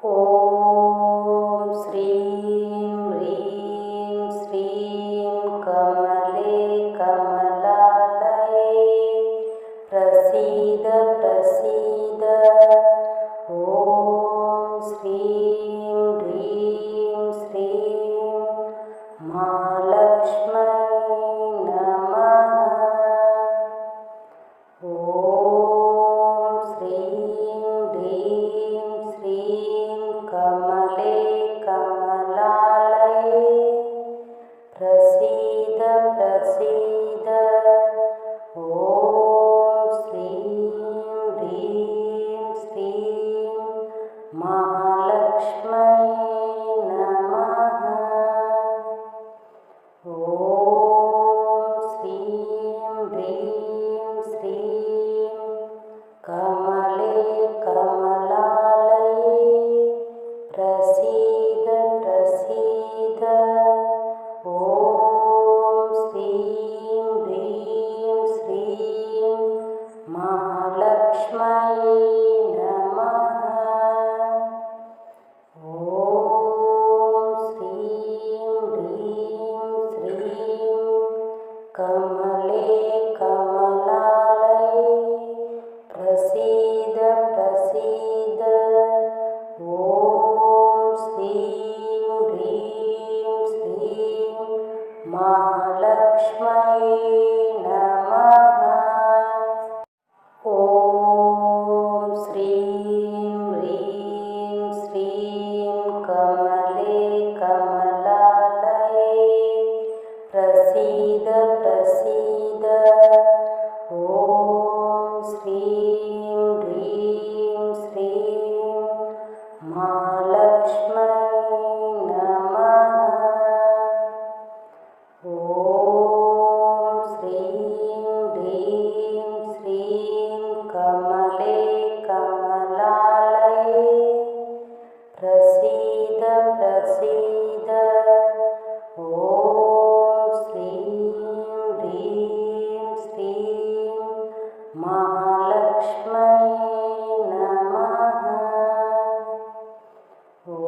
ॐ श्रीं ह्रीं श्रीं कमले कमलालये प्रसीद प्रसीद। ॐ श्रीं ह्रीं श्रीं महालक्ष्मै नमः। ॐ श्रीं ह्रीं श्रीं कमले कमलालये प्रसीद प्रसीद। ॐ श्रीं ह्रीं श्रीं महालक्ष्मै नमः। ॐ श्रीं ह्रीं श्रीं कमले कमलालये प्रसीद प्रसीद। ॐ श्रीं ह्रीं श्रीं महालक्ष्मै नमः। ॐ श्रीं ह्रीं श्रीं कमले कमलालये प्रसीद प्रसीद। ॐ श्रीं ह्रीं श्रीं महालक्ष्मै नमः। ॐ श्रीं ह्रीं श्रीं कमले कमलालये प्रसीद प्रसीद। ॐ श्रीं ह्रीं श्रीं महालक्ष्मै नमः। ॐ श्रीं ह्रीं श्रीं कमले कमलालये प्रसीद प्रसीद। ॐ श्रीं ह्रीं श्रीं महालक्ष्मै नमः। ॐ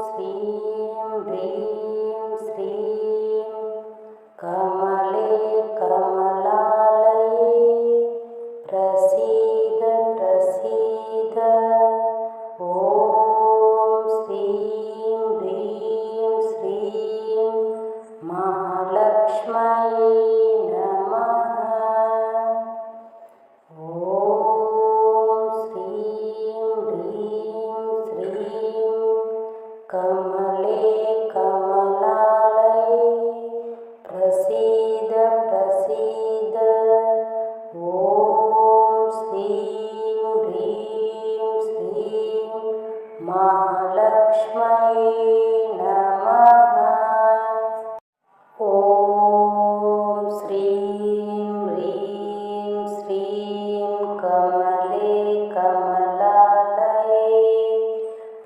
श्रीं ह्रीं श्रीं कमले कमलालये प्रसीद प्रसीद। ॐ श्रीं ह्रीं श्रीं महालक्ष्मै नमः। ॐ श्रीं ह्रीं श्रीं कमले कमलालये प्रसीद प्रसीद। ॐ श्रीं ह्रीं श्रीं महालक्ष्मै नमः। ॐ श्रीं ह्रीं श्रीं कमले कमलालये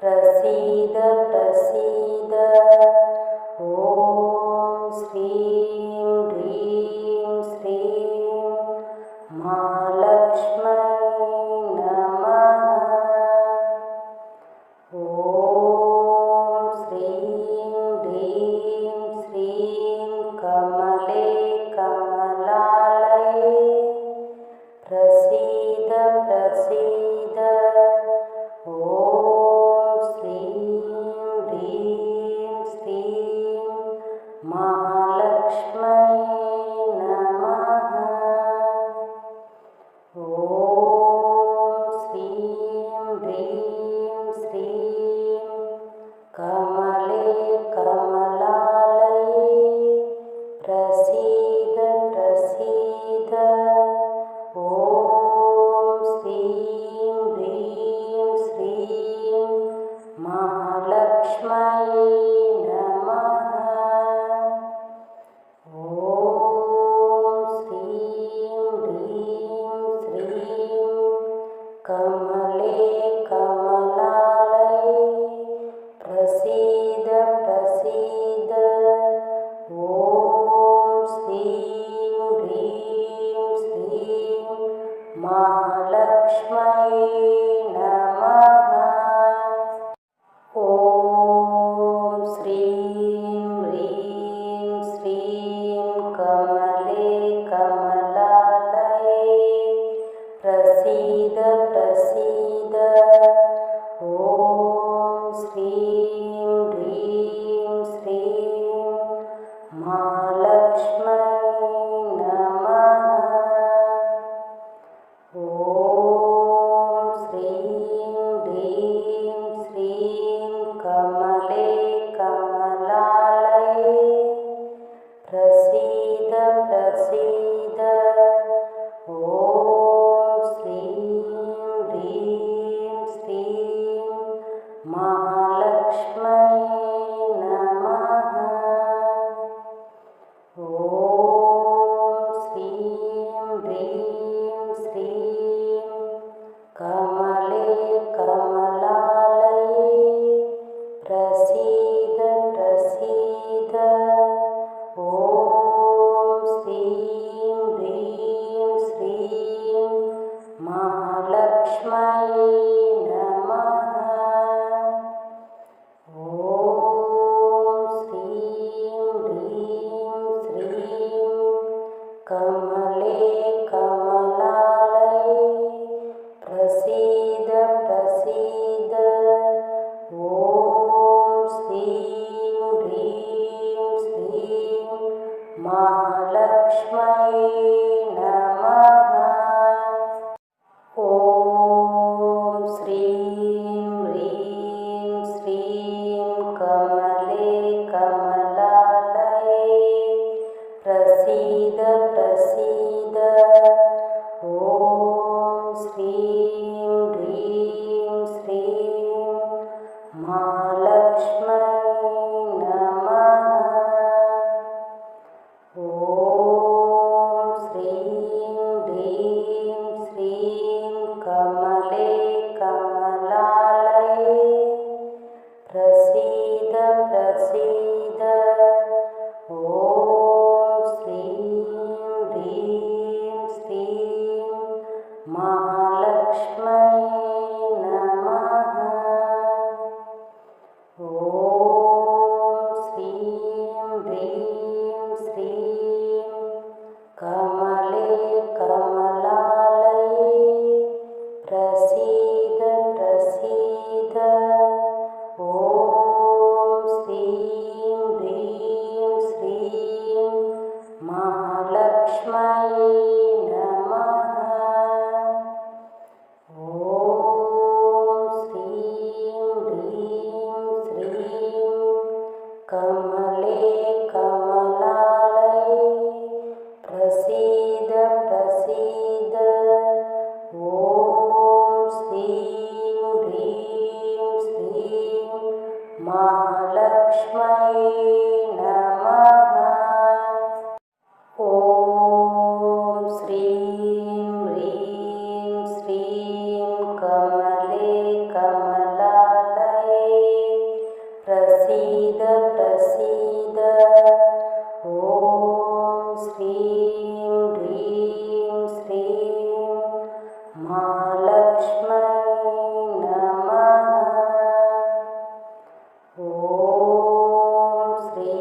प्रसीद प्रसीद। ॐ श्रीं ह्रीं श्रीं महालक्ष्मै नमः। ॐ श्रीं ह्रीं श्रीं कमले कमलालये प्रसीद प्रसीद। ॐ श्रीं ह्रीं श्रीं महालक्ष्मै नमः। ॐ श्रीं ह्रीं श्रीं कमले कमलालये प्रसीद प्रसीद। ॐ श्रीं ह्रीं श्रीं महालक्ष्मै नमः। ॐ श्रीं ह्रीं श्रीं कमले कमलालये ह्रीं श्रीं कमले कमलालये प्रसीद प्रसीद। ॐ श्रीं ह्रीं श्रीं महालक्ष्म्यै नमः। ॐ श्रीं ह्रीं श्रीं कमले कमलालये प्रसीद प्रसीद। ॐ श्रीं ह्रीं श्रीं महालक्ष्म्यै नमः। ॐ श्रीं ह्रीं श्रीं कमले कमलालये प्रसीद प्रसीद। ॐ श्रीं ह्रीं श्रीं महालक्ष्म्यै नमः। ॐ श्रीं ह्रीं श्रीं कमले कमलालये प्रसीद प्रसीद। ॐ श्रीं ह्रीं श्रीं महालक्ष्म्यै नमः। ॐ श्रीं ह्रीं श्रीं कमले कमलालये प्रसीद प्रसीद। ॐ श्रीं ह्रीं श्रीं महालक्ष्म्यै नमः। ॐ श्रीं ह्रीं श्रीं कमले कमलालये प्रसीद प्रसीद। ॐ श्रीं ह्रीं श्रीं महालक्ष्म्यै नमः। ॐ श्रीं ह्रीं श्रीं कमले कमलालये प्रसीद प्रसीद। ॐ श्रीं ह्रीं श्रीं महालक्ष्म्यै नमः। ॐ श्रीं ह्रीं श्रीं कमले कमलालये प्रसीद प्रसीद। ॐ श्रीं ह्रीं श्रीं महालक्ष्म्यै नमः। ॐ श्रीं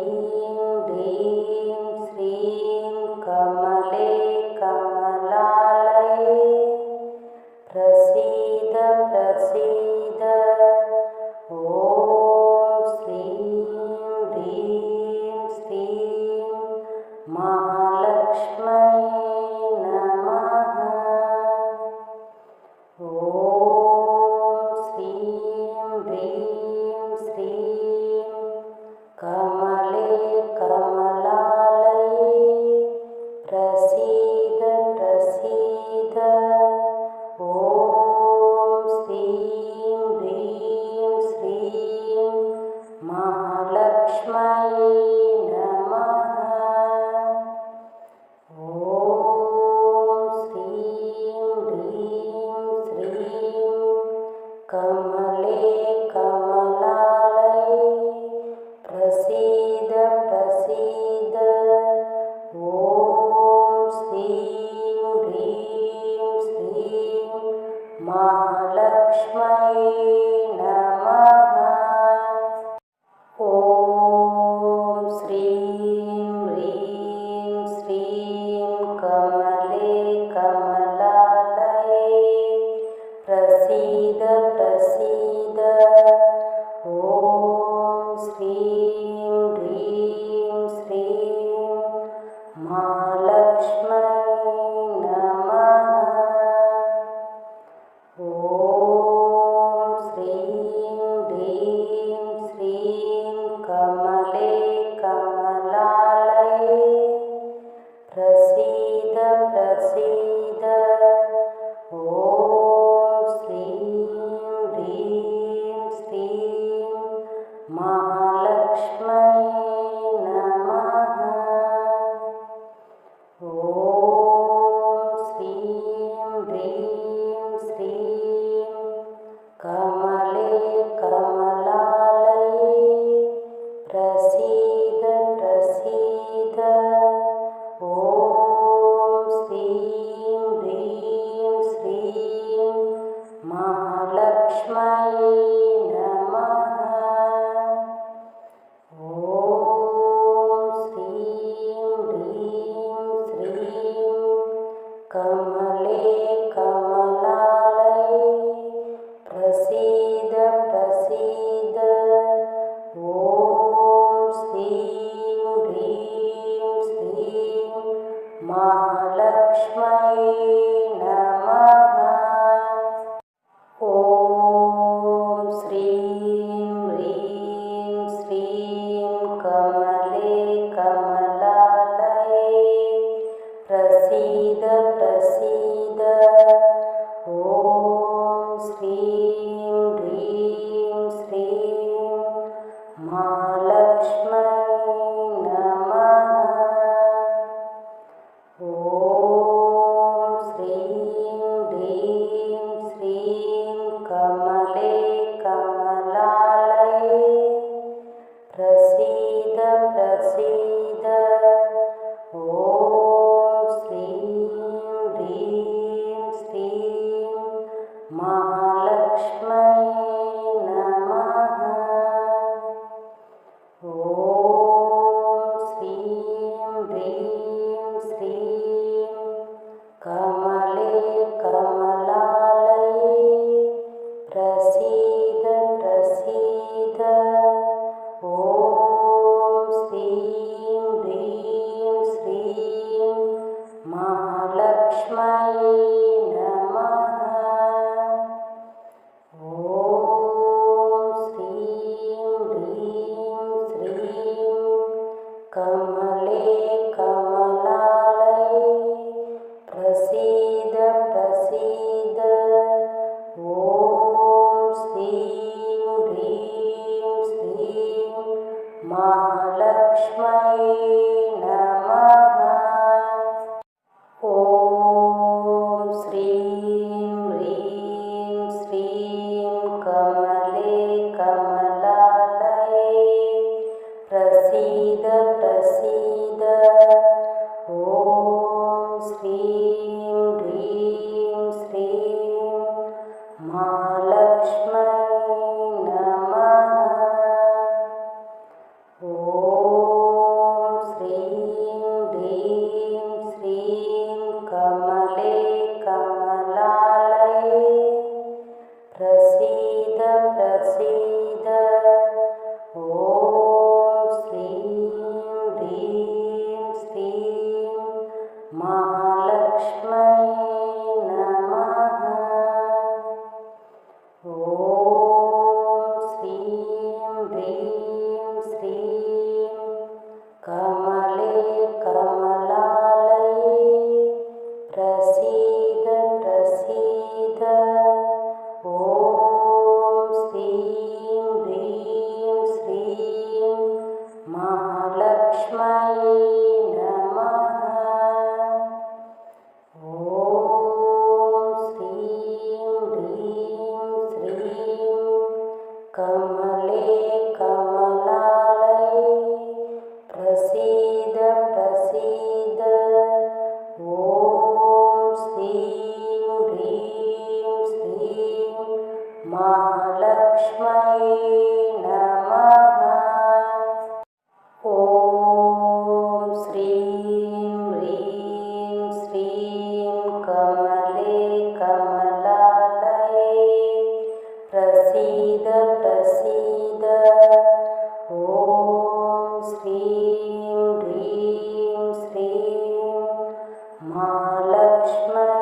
कमलालये प्रसीद प्रसीद ॐ श्रीं ह्रीं श्रीं महालक्ष्म्यै नमः। ॐ श्रीं ह्रीं श्रीं कमले कमलालये प्रसीद प्रसीद ॐ श्रीं ह्रीं श्रीं महालक्ष्म्यै नमः। ॐ श्रीं ह्रीं श्रीं कमले कमलालये प्रसीद प्रसीद ॐ श्रीं ह्रीं श्रीं महालक्ष्म्यै नमः। ॐ श्रीं ह्रीं श्रीं कमले कमलालये प्रसीद प्रसीद ॐ श्रीं ह्रीं श्रीं महालक्ष्म्यै नमः। ॐ श्रीं ह्रीं श्रीं कमले कमलालये प्रसीद प्रसीद ॐ श्रीं ह्रीं श्रीं महालक्ष्म्यै नमः। ॐ श्रीं ह्रीं श्रीं कमले कमलालये प्रसीद प्रसीद ॐ श्रीं ह्रीं श्रीं महालक्ष्म्यै नमः। ॐ श्रीं ह्रीं श्रीं कमले कमलालये प्रसीद प्रसीद ॐ श्रीं ह्रीं श्रीं महालक्ष्म्यै नमः। ॐ श्रीं ह्रीं श्रीं कमले कमलालये प्रसीद प्रसीद ॐ श्रीं ह्रीं श्रीं महालक्ष्म्यै नमः। ॐ श्रीं ह्रीं श्रीं कमले कमलालये प्रसीद प्रसीद ॐ श्रीं ह्रीं श्रीं महालक्ष्म्यै नमः। ॐ श्रीं ह्रीं श्रीं कमले कमलालये प्रसीद प्रसीद ॐ श्रीं ह्रीं श्रीं महालक्ष्म्यै नमः। ॐ श्रीं ह्रीं श्रीं कमले कमलालये प्रसीद प्रसीद ॐ श्रीं ह्रीं श्रीं महालक्ष्म्यै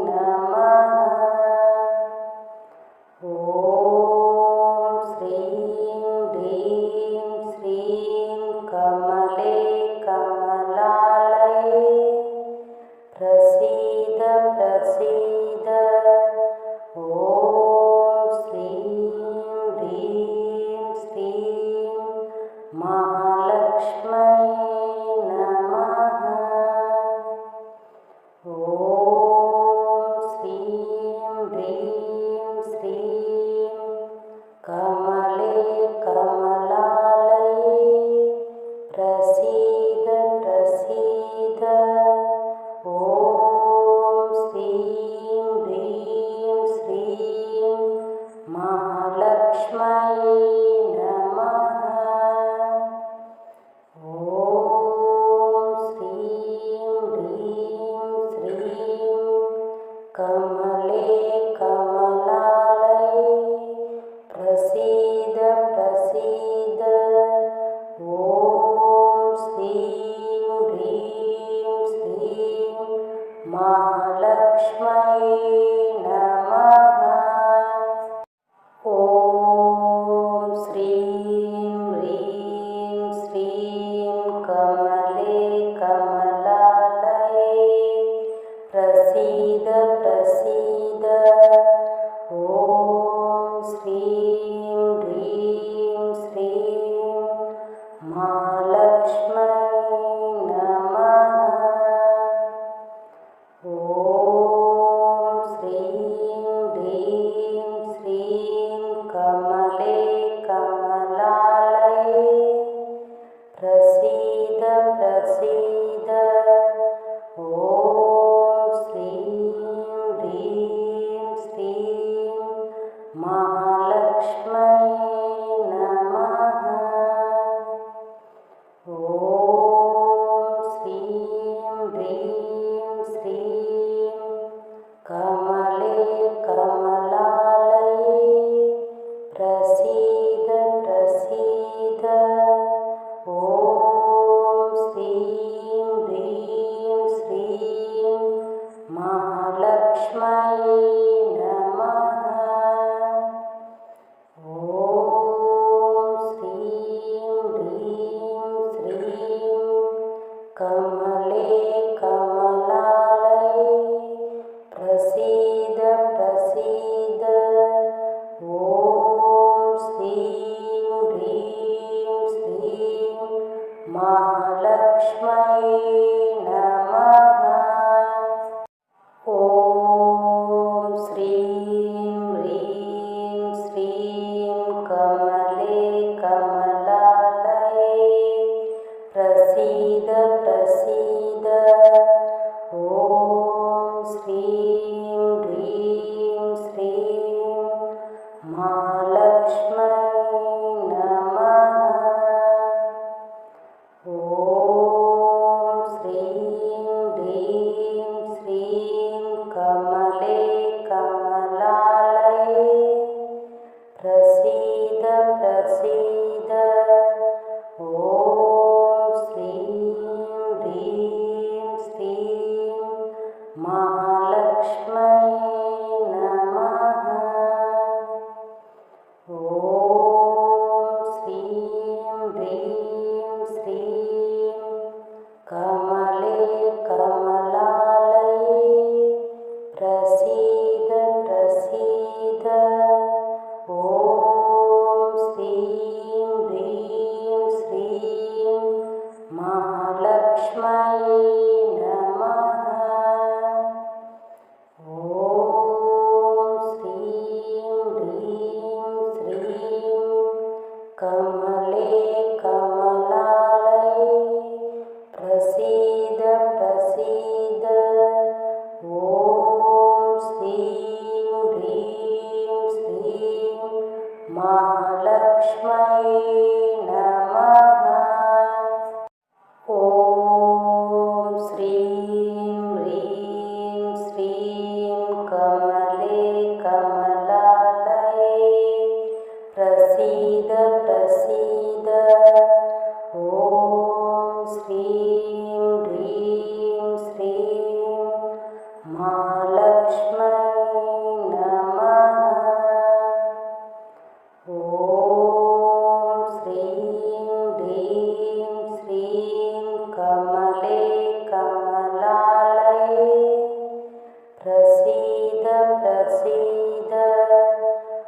नमः। ॐ श्रीं ह्रीं श्रीं कमले कमलालये प्रसीद प्रसीद ॐ श्रीं ह्रीं श्रीं महालक्ष्म्यै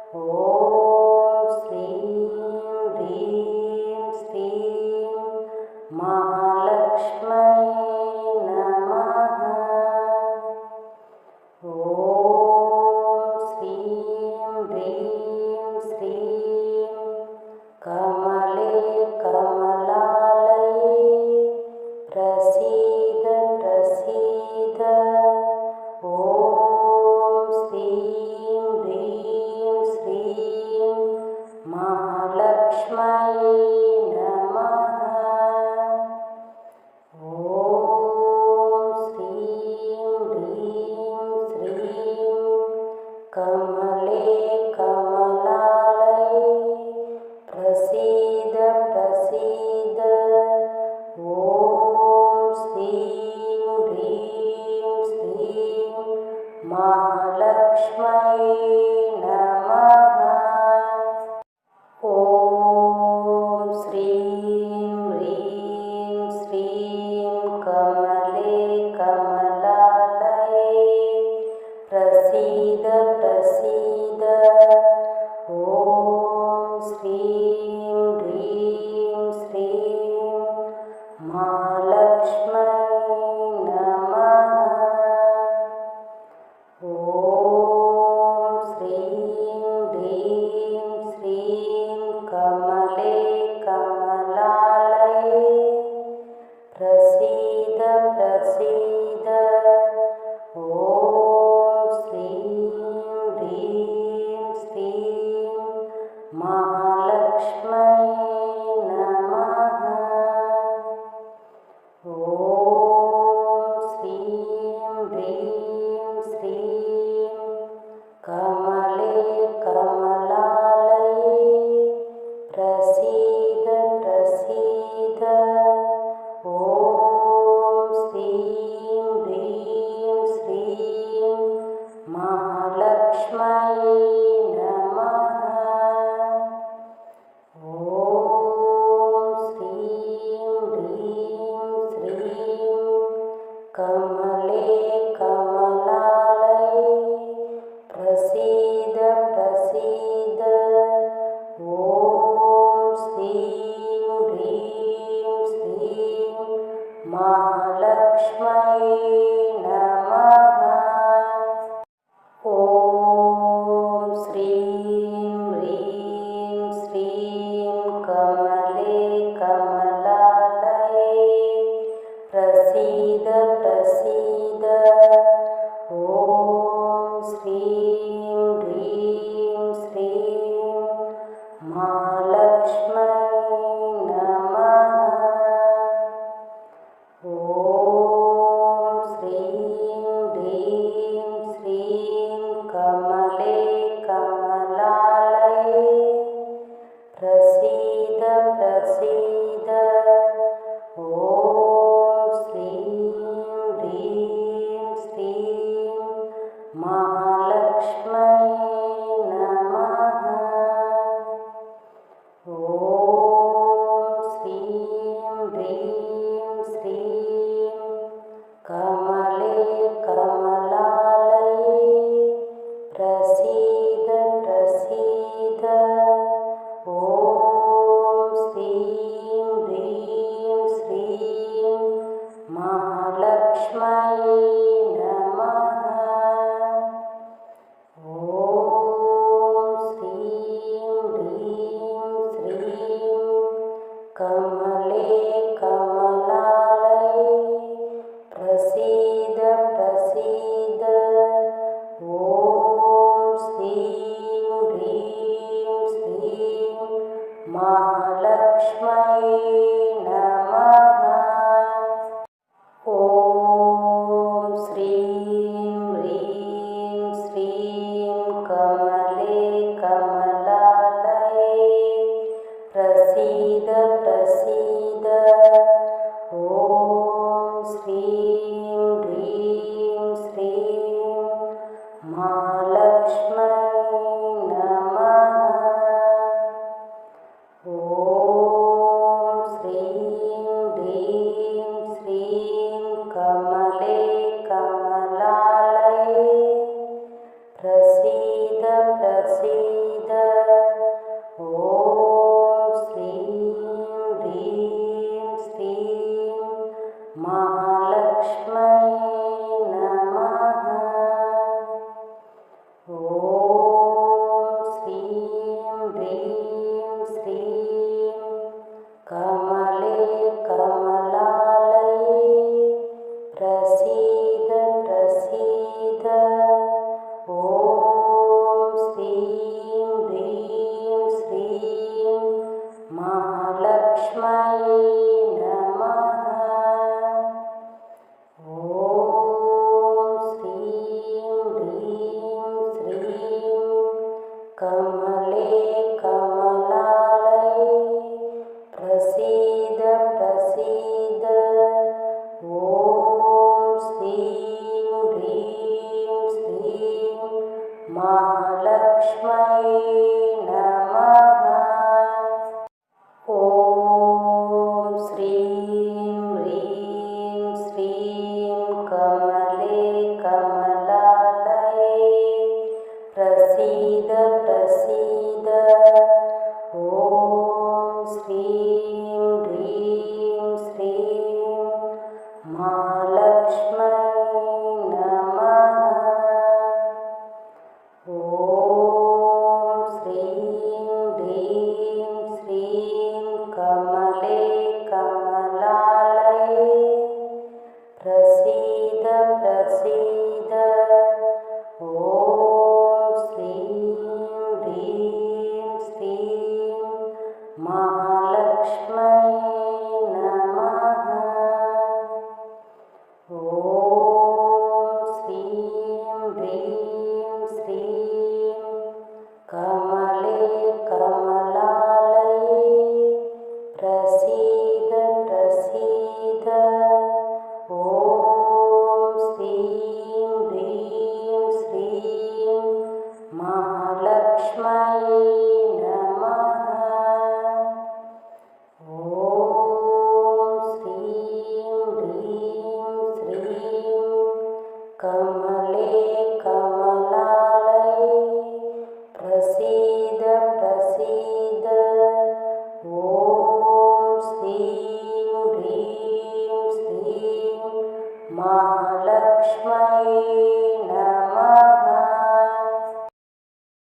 ॐ श्रीं ह्रीं ॐ श्री कमलालये प्रसीद प्रसीद ॐ श्रीं ह्रीं श्रीं महालक्ष्म्यै नमः। ॐ श्रीं ह्रीं श्रीं कमले कमलालये प्रसीद प्रसीद ॐ श्रीं ह्रीं श्रीं महालक्ष्म्यै नमः। ॐ श्रीं ह्रीं श्रीं कमले कमलालये प्रसीद प्रसीद ॐ श्रीं ह्रीं श्रीं महालक्ष्म्यै नमः। ॐ श्रीं ह्रीं श्रीं कमले कमलालये प्रसीद प्रसीद ॐ श्रीं ह्रीं श्रीं महालक्ष्म्यै नमः। ॐ श्रीं ह्रीं श्रीं कमले कमलालये प्रसीद प्रसीद ॐ श्रीं ह्रीं श्रीं महालक्ष्म्यै